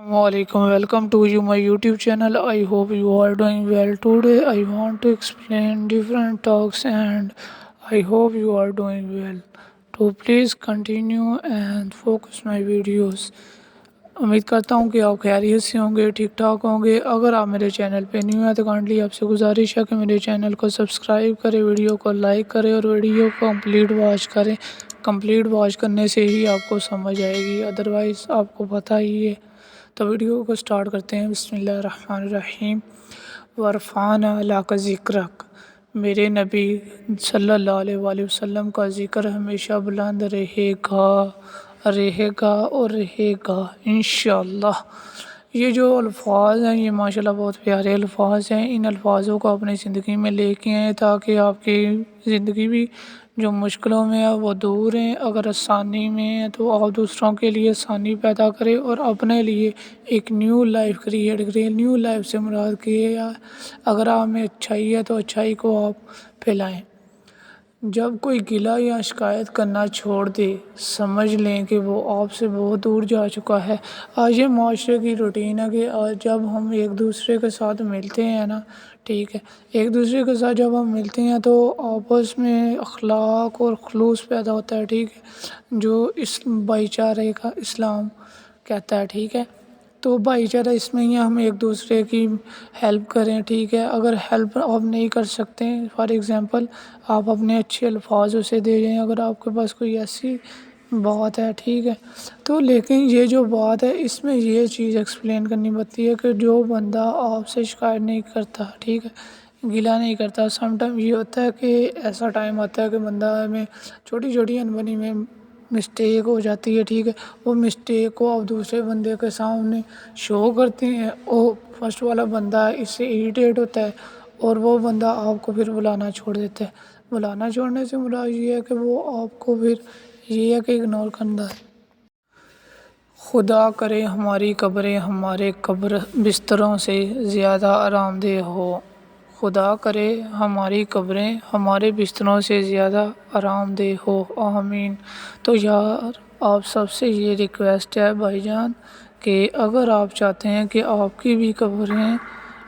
Assalamualaikum. Welcome to my YouTube channel. I hope you are doing well. Today I want to explain different talks and I hope you are doing well. So please continue and focus my videos. उम्मीद करता हूँ कि आप खैरियत से होंगे, ठीक ठाक होंगे। अगर आप मेरे चैनल पे न्यू हैं तो काइंडली आपसे गुजारिश है कि मेरे चैनल को सब्सक्राइब करें, वीडियो को लाइक करें और वीडियो को कंप्लीट वॉच करें। कंप्लीट वॉच करने से ही आपको समझ आएगी, अदरवाइज़ आपको पता ही है। तो वीडियो को स्टार्ट करते हैं। बिस्मिल्लाहिर्रहमानिर्रहीम। वरफ़ाना लका ज़िक्रक, मेरे नबी सल्लल्लाहु अलैहि वसल्लम का ज़िक्र हमेशा बुलंद रहेगा रहेगा और रहेगा इंशाअल्लाह। ये जो अल्फाज हैं ये माशाल्लाह बहुत प्यारे अल्फाज हैं। इन अल्फाजों को अपनी ज़िंदगी में लेके आएँ ताकि आपकी ज़िंदगी भी जो मुश्किलों में है वो दूर हैं। अगर आसानी में है तो आप दूसरों के लिए आसानी पैदा करें और अपने लिए एक न्यू लाइफ क्रिएट करें। न्यू लाइफ से मुराद की है अगर आप में अच्छाई है तो अच्छाई को आप फैलाएं। जब कोई गिला या शिकायत करना छोड़ दे, समझ लें कि वो आपसे बहुत दूर जा चुका है। आज ये माशरे की रूटीन है कि आज जब हम एक दूसरे के साथ मिलते हैं ना, ठीक है, एक दूसरे के साथ जब हम मिलते हैं तो आपस में अखलाक और खलूस पैदा होता है, ठीक है, जो इस भाईचारे का इस्लाम कहता है, ठीक है। तो भाईचारा इसमें ही है, हम एक दूसरे की हेल्प करें, ठीक है। अगर हेल्प आप नहीं कर सकते, फॉर एग्ज़ाम्पल आप अपने अच्छे अल्फाज उसे दे जाएँ अगर आपके पास कोई ऐसी बात है, ठीक है। तो लेकिन ये जो बात है इसमें ये चीज़ एक्सप्लेन करनी पड़ती है कि जो बंदा आपसे शिकायत नहीं करता, ठीक है, गिला नहीं करता, समटाइम ये होता है कि ऐसा टाइम आता है कि बंदा में छोटी छोटी अनबनी में मिस्टेक हो जाती है, ठीक है। वो मिस्टेक को आप दूसरे बंदे के सामने शो करते हैं, वो फर्स्ट वाला बंदा इससे इरिटेट होता है और वो बंदा आपको फिर बुलाना छोड़ देता है। बुलाना छोड़ने से मुराद ये है कि वो आपको फिर ये है कि इग्नोर करना है। खुदा करे हमारी कब्रें हमारे कब्र बिस्तरों से ज़्यादा आरामदेह हो। खुदा करे हमारी कब्रें हमारे बिस्तरों से ज़्यादा आरामदेह हो, आमीन। तो यार आप सबसे ये रिक्वेस्ट है भाईजान कि अगर आप चाहते हैं कि आपकी भी कब्रें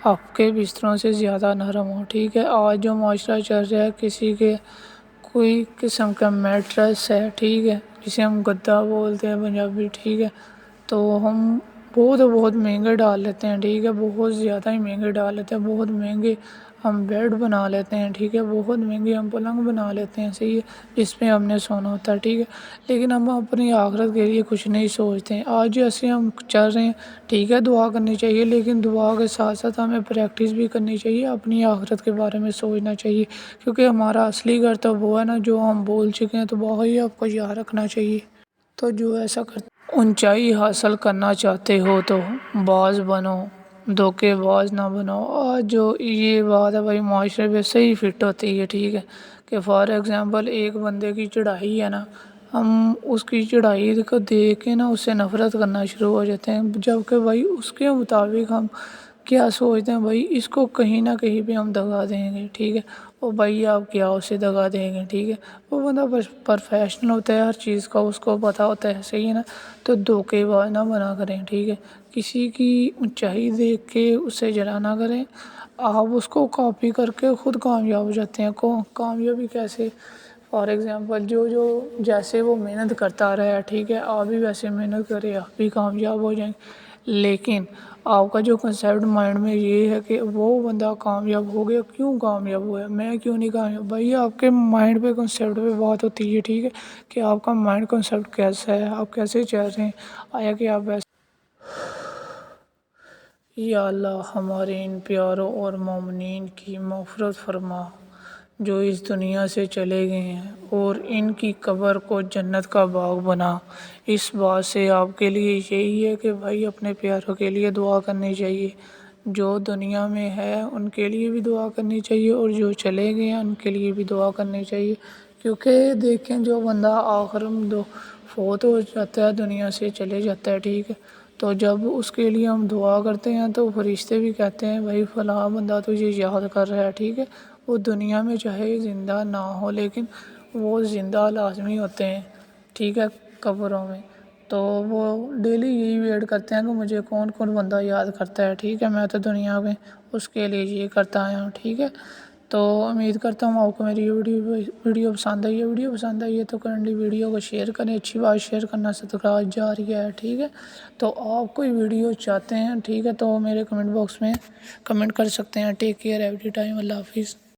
आपके बिस्तरों से ज़्यादा नरम हो, ठीक है। आज जो माशरा चल रहा है किसी के कोई किस्म का मैट्रेस है, ठीक है, जिसे हम गद्दा बोलते हैं पंजाबी, ठीक है, तो हम बहुत महंगे डाल लेते हैं, ठीक है, बहुत ज़्यादा ही महंगे डाल लेते हैं। बहुत महंगे हम बेड बना लेते हैं, ठीक है, बहुत महंगे हम पलंग बना लेते हैं, सही है, जिसमें हमने सोना होता है, ठीक है। लेकिन हम अपनी आखिरत के लिए कुछ नहीं सोचते हैं। आज जैसे हम चल रहे हैं, ठीक है, दुआ करनी चाहिए, लेकिन दुआ के साथ साथ हमें प्रैक्टिस भी करनी चाहिए, अपनी आखिरत के बारे में सोचना चाहिए, क्योंकि हमारा असली घर तो वो है ना जो हम बोल चुके हैं, तो वही आपको याद रखना चाहिए। तो जो ऐसा कर ऊंचाई हासिल करना चाहते हो तो बाज बनो, धोखेबाज ना बनो। और जो ये बात है भाई माशरे पे सही फिट होती है, ठीक है, कि फॉर एग्ज़ाम्पल एक बंदे की चढ़ाई है ना, हम उसकी चढ़ाई को देख के ना उससे नफ़रत करना शुरू हो जाते हैं, जबकि भाई उसके मुताबिक हम क्या सोचते हैं, भाई इसको कहीं ना कहीं पे हम दगा देंगे, ठीक है। ओ भाई आप क्या उसे दगा देंगे, ठीक है। वो बंदा बस प्रोफेशनल होता है हर चीज़ का, उसको पता होता है, सही है ना। तो धोखेबाज ना बना करें, ठीक है। किसी की ऊंचाई देख के उसे जला ना करें, आप उसको कॉपी करके ख़ुद कामयाब हो जाते हैं। कामयाबी कैसे, फॉर एग्ज़ाम्पल जो जो जैसे वो मेहनत करता रहा है, ठीक है, आप भी वैसे मेहनत करें, आप भी कामयाब हो जाएंगे। लेकिन आपका जो कंसेप्ट माइंड में ये है कि वो बंदा कामयाब हो गया, क्यों कामयाब हुआ, मैं क्यों नहीं कामयाब। भाई आपके माइंड पे कंसेप्ट पे बात होती है, ठीक है, कि आपका माइंड कंसेप्ट कैसा है, आप कैसे चल रहे हैं, आया कि आप वैसे। या अल्लाह हमारे इन प्यारों और मोमिनीन की मग़फ़िरत फरमा जो इस दुनिया से चले गए हैं, और इनकी कब्र को जन्नत का बाग बना। इस बात से आपके लिए यही है कि भाई अपने प्यारों के लिए दुआ करनी चाहिए, जो दुनिया में है उनके लिए भी दुआ करनी चाहिए और जो चले गए हैं उनके लिए भी दुआ करनी चाहिए। क्योंकि देखें जो बंदा आखिर में दो फोत हो जाता है, दुनिया से चले जाता है, ठीक है, तो जब उसके लिए हम दुआ करते हैं तो फरिश्ते भी कहते हैं भाई फ़लाँ बंदा तुझे याद कर रहा है, ठीक है। वो दुनिया में चाहे ज़िंदा ना हो लेकिन वो ज़िंदा लाजमी होते हैं, ठीक है, कब्रों में। تو وہ ڈیلی یہی ویٹ کرتے ہیں کہ مجھے کون کون بندہ یاد کرتا ہے، ٹھیک ہے، میں تو دنیا میں اس کے لیے یہ کرتا آیا ہوں، ٹھیک ہے۔ تو امید کرتا ہوں آپ کو میری یہ ویڈیو پسند آئی ہے۔ ویڈیو پسند آئی ہے تو کرنٹلی ویڈیو کو شیئر کریں، اچھی بات شیئر کرنا صدقہ جاریہ ہے، ٹھیک ہے۔ تو آپ کوئی ویڈیو چاہتے ہیں، ٹھیک ہے، تو میرے کمنٹ باکس میں کمنٹ کر سکتے ہیں۔ ٹیک کیئر ایوری ٹائم، اللہ حافظ۔